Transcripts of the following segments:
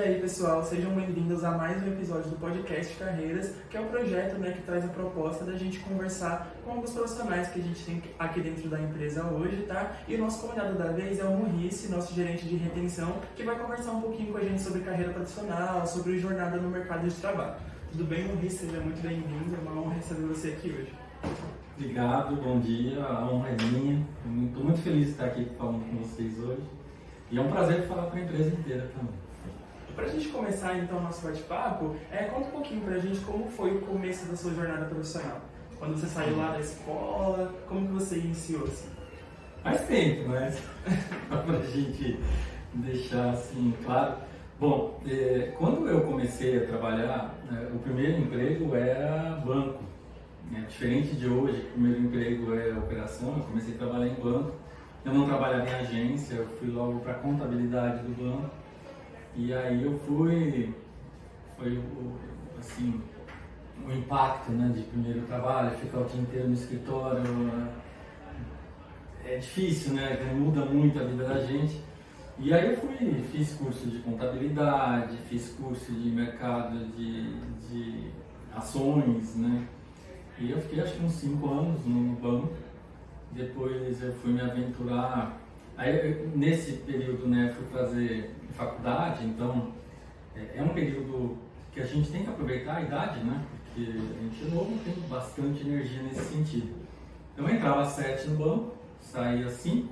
aí, pessoal, sejam bem-vindos a mais um episódio do Podcast Carreiras, que é o projeto, que traz a proposta da gente conversar com alguns profissionais que a gente tem aqui dentro da empresa hoje, tá? E o nosso convidado da vez é o Muricy, nosso gerente de retenção, que vai conversar um pouquinho com a gente sobre carreira profissional, sobre jornada no mercado de trabalho. Tudo bem, Muricy? Seja muito bem-vindo, é uma honra receber você aqui hoje. Obrigado, bom dia, a honra é minha. Estou muito feliz de estar aqui falando com vocês hoje. E é um prazer falar com a empresa inteira também. Para a gente começar então o nosso bate-papo, conta um pouquinho para a gente como foi o começo da sua jornada profissional. Quando você saiu lá da escola, como que você iniciou assim? Faz tempo, mas para a gente deixar assim claro. Bom, quando eu comecei a trabalhar, o primeiro emprego era banco. Diferente de hoje, que o primeiro emprego é operação, eu comecei a trabalhar em banco. Eu não trabalhava em agência, eu fui logo para a contabilidade do banco. E aí eu foi o impacto, de primeiro trabalho, ficar o dia inteiro no escritório. É difícil, muda muito a vida da gente. E aí eu fiz curso de contabilidade, fiz curso de mercado de ações, E eu fiquei acho que uns 5 anos no banco. Depois eu fui me aventurar. Aí nesse período fui fazer faculdade, então é um período que a gente tem que aproveitar a idade, porque a gente é novo, tem bastante energia nesse sentido. Então eu entrava às 7 no banco, saía às 5,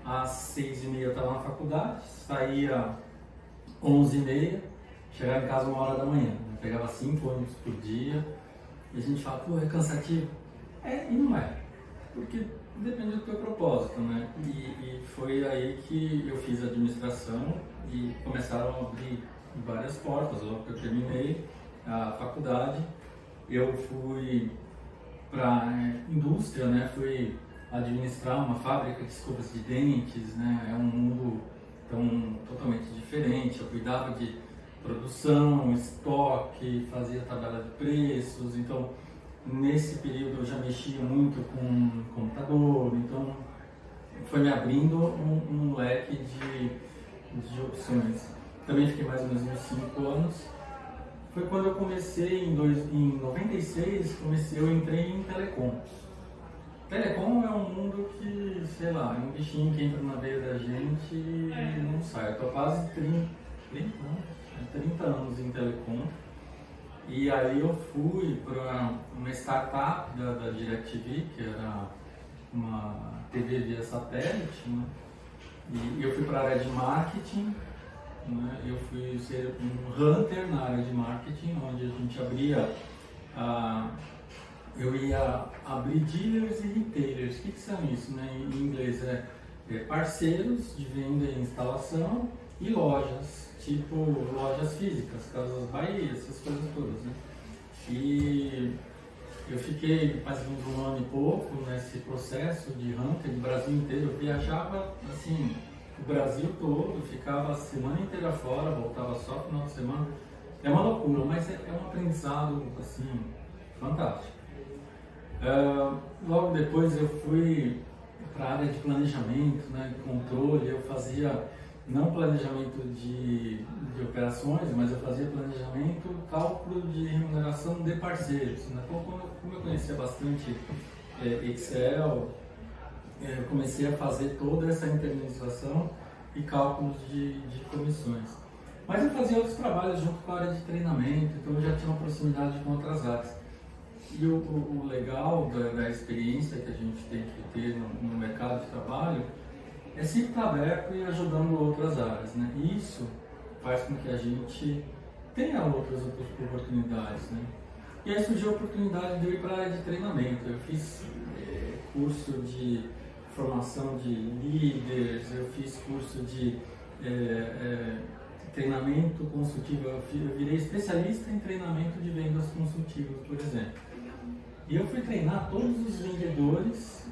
às 6h30 eu estava na faculdade, saía às 11h30, chegava em casa 1h da manhã. Eu pegava 5 ônibus por dia. E a gente fala, pô, é cansativo? E não é, porque depende do teu propósito, E foi aí que eu fiz administração e começaram a abrir várias portas. Logo que eu terminei a faculdade, eu fui para a indústria, fui administrar uma fábrica de escovas de dentes, É um mundo totalmente diferente. Eu cuidava de produção, estoque, fazia tabela de preços, então nesse período eu já mexia muito com computador, então foi me abrindo um leque de opções. Também fiquei mais ou menos uns 5 anos. Foi quando eu comecei, em 96, eu entrei em telecom. Telecom é um mundo que, sei lá, é um bichinho que entra na veia da gente e não sai. Eu tô quase 30 anos em telecom, e aí eu fui para uma startup da DirecTV, que era uma TV via satélite, e eu fui para a área de marketing, eu fui ser um hunter na área de marketing, onde a gente eu ia abrir dealers e retailers. O que são isso? Em inglês é parceiros de venda e instalação e lojas, tipo lojas físicas, Casas Bahia, essas coisas todas, E eu fiquei mais ou menos 1 ano e pouco nesse processo de hunter do Brasil inteiro. Eu viajava assim, o Brasil todo, ficava a semana inteira fora, voltava só no final de semana. É uma loucura, mas é um aprendizado assim, fantástico. Logo depois eu fui para a área de planejamento, controle. Eu fazia não planejamento de operações, mas eu fazia planejamento, cálculo de remuneração de parceiros. Como eu conhecia bastante Excel, eu comecei a fazer toda essa internalização e cálculos de comissões. Mas eu fazia outros trabalhos junto com a área de treinamento, então eu já tinha uma proximidade com outras áreas. E o legal da experiência que a gente tem que ter no mercado de trabalho é sempre estar aberto e ajudando outras áreas, Isso faz com que a gente tenha outras oportunidades, E aí surgiu a oportunidade de eu ir para a área de treinamento. Eu fiz curso de formação de líderes, eu fiz curso de treinamento consultivo. Eu virei especialista em treinamento de vendas consultivas, por exemplo. E eu fui treinar todos os vendedores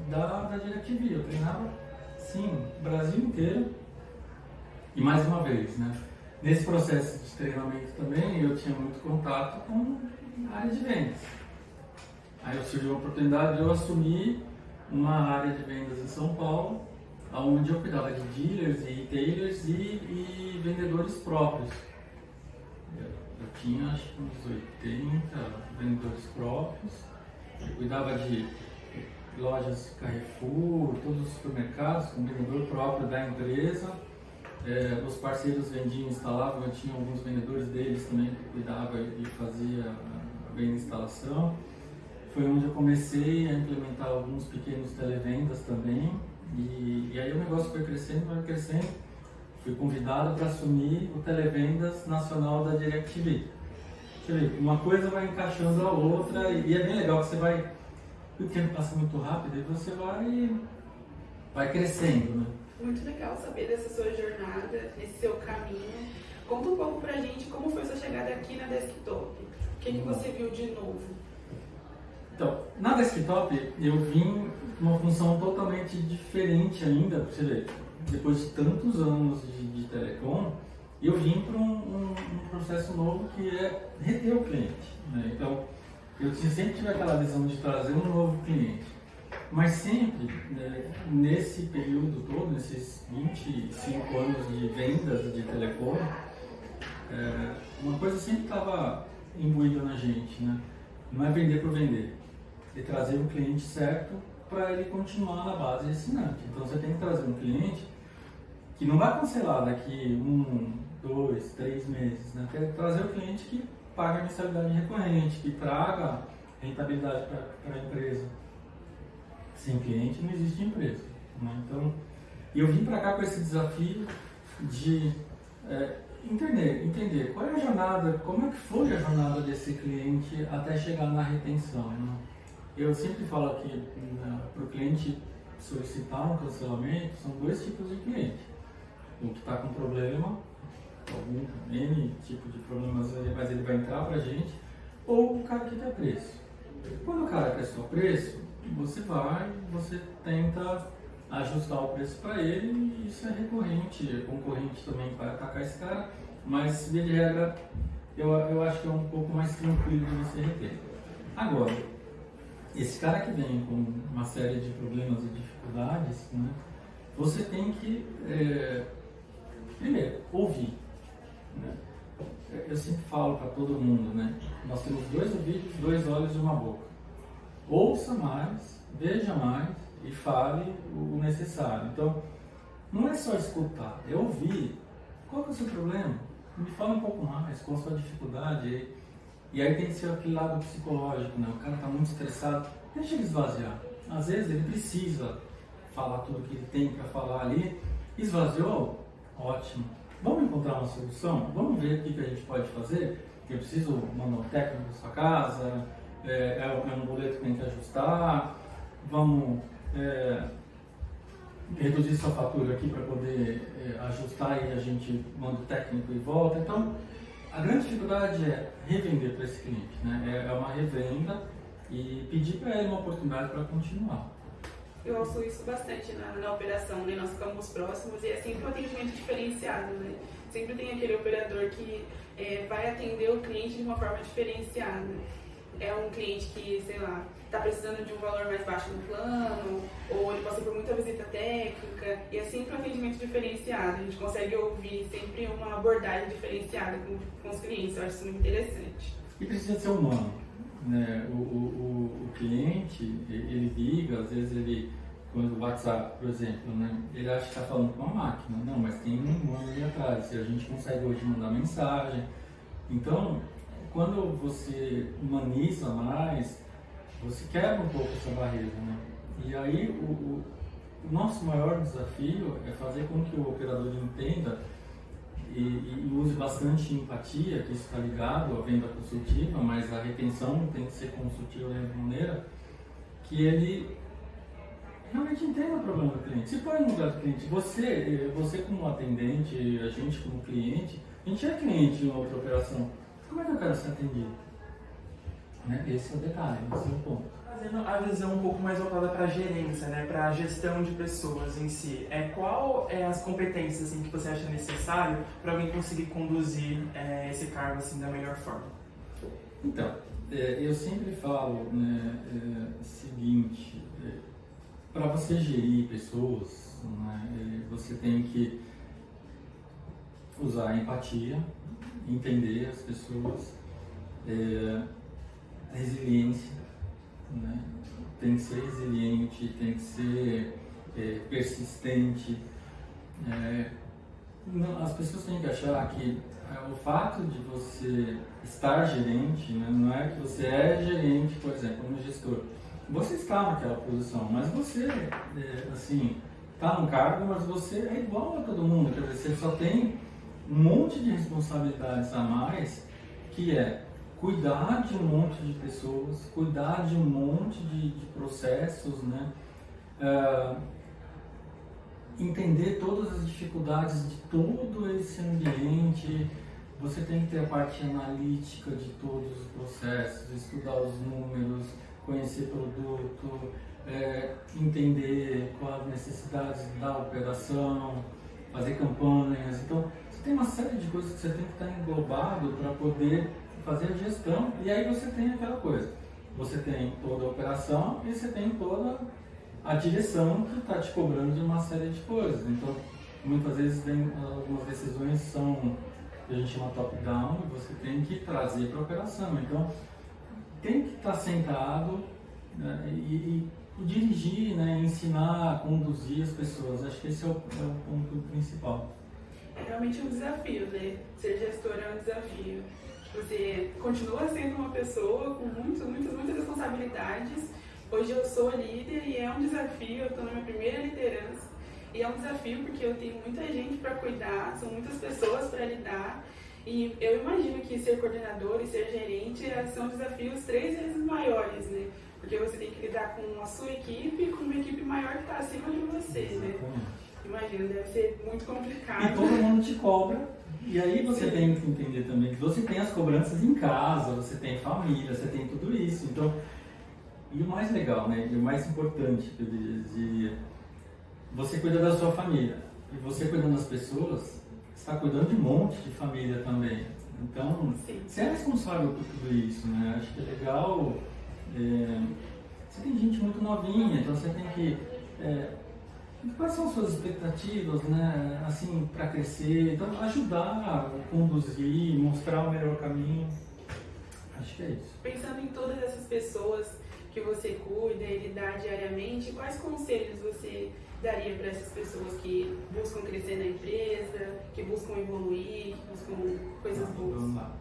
da DirecTV. Eu treinava, sim, o Brasil inteiro. E mais uma vez, nesse processo de treinamento também, eu tinha muito contato com a área de vendas. Aí surgiu a oportunidade de eu assumir uma área de vendas em São Paulo, onde eu cuidava de dealers e retailers e vendedores próprios. Eu tinha acho que uns 80 vendedores próprios, eu cuidava de lojas Carrefour, todos os supermercados com vendedor próprio da empresa. Os parceiros vendiam e instalavam, eu tinha alguns vendedores deles também que cuidava e fazia a venda e instalação. Foi onde eu comecei a implementar alguns pequenos televendas também, e aí o negócio foi crescendo. Fui convidado para assumir o televendas nacional da DirecTV. Você vê, uma coisa vai encaixando a outra, e é bem legal que você vai, o tempo passa muito rápido e você vai crescendo, né? Muito legal saber dessa sua jornada, desse seu caminho. Conta um pouco pra gente como foi sua chegada aqui na Desktop. O que você viu de novo? Então, na Desktop eu vim numa função totalmente diferente ainda, pra você ver. Depois de tantos anos de telecom, eu vim para um processo novo que é reter o cliente, né? Então, eu sempre tive aquela visão de trazer um novo cliente, mas sempre, né, nesse período todo, nesses 25 anos de vendas de telecom, uma coisa sempre estava imbuída na gente, né? Não é vender por vender, é trazer o cliente certo para ele continuar na base de assinante. Então você tem que trazer um cliente que não vai cancelar daqui 1, 2, 3 meses, né? Tem que trazer o cliente que paga a mensalidade recorrente, que traga rentabilidade para a empresa. Sem cliente não existe empresa, né? Então, eu vim para cá com esse desafio de entender qual é a jornada, como é que foi a jornada desse cliente até chegar na retenção, né? Eu sempre falo aqui, para o cliente solicitar um cancelamento, são 2 tipos de cliente. O que está com problema, algum N tipo de problemas, mas ele vai entrar para a gente, ou o cara que quer preço. Quando o cara quer só preço, você tenta ajustar o preço para ele, e isso é recorrente, concorrente também vai atacar esse cara, mas via de regra eu acho que é um pouco mais tranquilo de você reter. Agora, esse cara que vem com uma série de problemas e dificuldades, né, você tem que primeiro ouvir, né? Eu sempre falo para todo mundo, né? Nós temos 2 ouvidos, 2 olhos e uma boca. Ouça mais, veja mais e fale o necessário. Então, não é só escutar, é ouvir. Qual que é o seu problema? Me fala um pouco mais, qual a sua dificuldade. E aí tem que ser aquele lado psicológico, né? O cara está muito estressado, deixa ele esvaziar. Às vezes ele precisa falar tudo que ele tem para falar ali. Esvaziou? Ótimo. Vamos encontrar uma solução? Vamos ver o que a gente pode fazer? Eu preciso mandar um técnico para sua casa, é um boleto que tem que ajustar, vamos reduzir sua fatura aqui para poder ajustar e a gente manda o técnico e volta. Então, a grande dificuldade é revender para esse cliente, né? É uma revenda e pedir para ele uma oportunidade para continuar. Eu ouço isso bastante na operação, né? Nós ficamos próximos e é sempre um atendimento diferenciado, né? Sempre tem aquele operador que vai atender o cliente de uma forma diferenciada. É um cliente que, sei lá, está precisando de um valor mais baixo no plano, ou ele passa por muita visita técnica, e é sempre um atendimento diferenciado. A gente consegue ouvir sempre uma abordagem diferenciada com os clientes. Eu acho isso muito interessante. E precisa ser humano, né? O cliente, ele liga, às vezes ele, quando o WhatsApp, por exemplo, né? Ele acha que está falando com uma máquina. Não, mas tem um humano ali atrás. E a gente consegue hoje mandar mensagem. Então, quando você humaniza mais, você quebra um pouco essa barreira, né? E aí o nosso maior desafio é fazer com que o operador entenda e use bastante empatia, que isso está ligado à venda consultiva, mas a retenção tem que ser consultiva da mesma maneira, que ele realmente entenda o problema do cliente. Se põe no lugar do cliente, você como atendente, a gente como cliente, a gente é cliente em outra operação. Como é que eu quero ser atendido? Né? Esse é o detalhe, esse é o ponto. Fazendo a visão um pouco mais voltada para a gerência, né? Para a gestão de pessoas em si. Qual é as competências assim, que você acha necessário para alguém conseguir conduzir esse cargo assim, da melhor forma? Então, eu sempre falo, né, o seguinte, para você gerir pessoas, né? E você tem que usar a empatia, entender as pessoas, resiliência, né? Tem que ser resiliente, tem que ser persistente. As pessoas têm que achar que o fato de você estar gerente, né, não é que você é gerente, por exemplo, como gestor. Você está naquela posição, mas você, assim, está num cargo, mas você é igual a todo mundo. Quer dizer, você só tem um monte de responsabilidades a mais, que é cuidar de um monte de pessoas, cuidar de um monte de processos, né? Entender todas as dificuldades de todo esse ambiente. Você tem que ter a parte analítica de todos os processos, estudar os números, conhecer produto, entender quais as necessidades da operação, fazer campanhas. Então, você tem uma série de coisas que você tem que estar englobado para poder fazer a gestão. E aí você tem aquela coisa, você tem toda a operação e você tem toda a direção que está te cobrando de uma série de coisas. Então, muitas vezes algumas decisões são, que a gente chama top-down, e você tem que trazer para a operação. Então, tem que estar sentado, né, e dirigir, né, ensinar, conduzir as pessoas. Acho que esse é o ponto principal. É realmente um desafio, né? Ser gestor é um desafio. Você continua sendo uma pessoa com muitas responsabilidades. Hoje eu sou líder e é um desafio, eu estou na minha primeira liderança. E é um desafio porque eu tenho muita gente para cuidar, são muitas pessoas para lidar. E eu imagino que ser coordenador e ser gerente são desafios 3 vezes maiores, né? Porque você tem que lidar com a sua equipe e com uma equipe maior que está acima de você, né? Imagino, deve ser muito complicado. E todo mundo te cobra. E aí você tem que entender também que você tem as cobranças em casa, você tem família, você tem tudo isso. Então, e o mais legal, né? E o mais importante, que eu diria, você cuida da sua família. E você cuidando das pessoas, está cuidando de um monte de família também. Então, sim, você é responsável por tudo isso, né? Acho que é legal. Você tem gente muito novinha, então você tem que... quais são as suas expectativas, né? Assim, para crescer? Então, ajudar, conduzir, mostrar o melhor caminho. Acho que é isso. Pensando em todas essas pessoas que você cuida e lidar diariamente, quais conselhos você daria para essas pessoas que buscam crescer na empresa, que buscam evoluir, que buscam coisas boas? Vamos lá.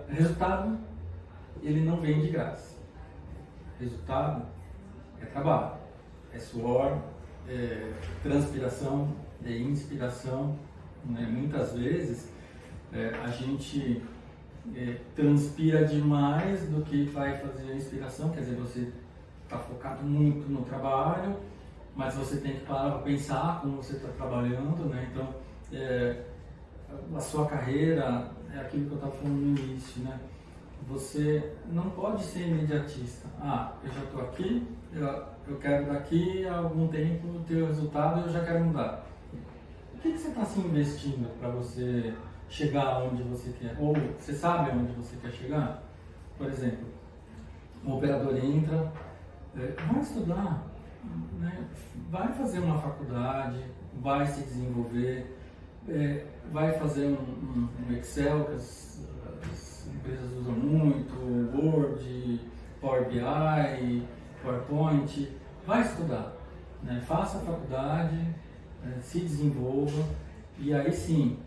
Resultado, ele não vem de graça. Resultado é trabalho, é suor, é transpiração, é inspiração, né? Muitas vezes a gente transpira demais do que vai fazer a inspiração, quer dizer, você está focado muito no trabalho, mas você tem que parar para pensar como você está trabalhando, né? Então, a sua carreira é aquilo que eu estava falando no início, né? Você não pode ser imediatista. Eu já estou aqui, eu quero daqui a algum tempo ter o resultado e eu já quero mudar. O que você está se investindo para você chegar onde você quer? Ou você sabe onde você quer chegar? Por exemplo, um operador entra, vai estudar, né? Vai fazer uma faculdade, vai se desenvolver, vai fazer um Excel que as empresas usam muito, Word, Power BI, PowerPoint, vai estudar, né? Faça a faculdade, se desenvolva e aí sim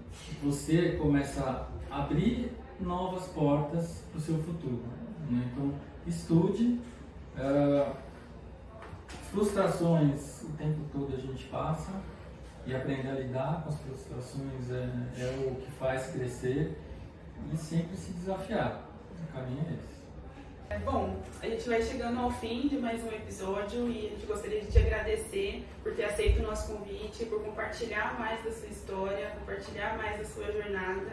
você começa a abrir novas portas para o seu futuro, né? Então estude, frustrações o tempo todo a gente passa e aprender a lidar com as frustrações é o que faz crescer e sempre se desafiar. O caminho é esse. Bom, a gente vai chegando ao fim de mais um episódio e a gente gostaria de te agradecer por ter aceito o nosso convite, por compartilhar mais da sua história, compartilhar mais da sua jornada.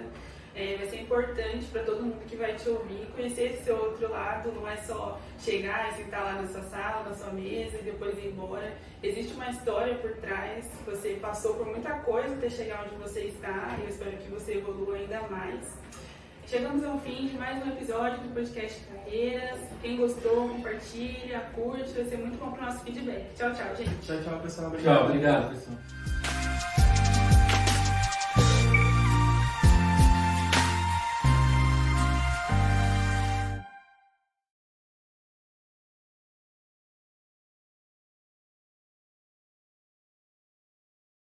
Vai ser importante para todo mundo que vai te ouvir conhecer esse seu outro lado, não é só chegar e sentar lá na sua sala, na sua mesa e depois ir embora. Existe uma história por trás, você passou por muita coisa até chegar onde você está e eu espero que você evolua ainda mais. Chegamos ao fim de mais um episódio do podcast Carreiras. Quem gostou, compartilha, curte, vai ser muito bom para o nosso feedback. Tchau, tchau, gente. Tchau, tchau, pessoal. Tchau, obrigado, pessoal.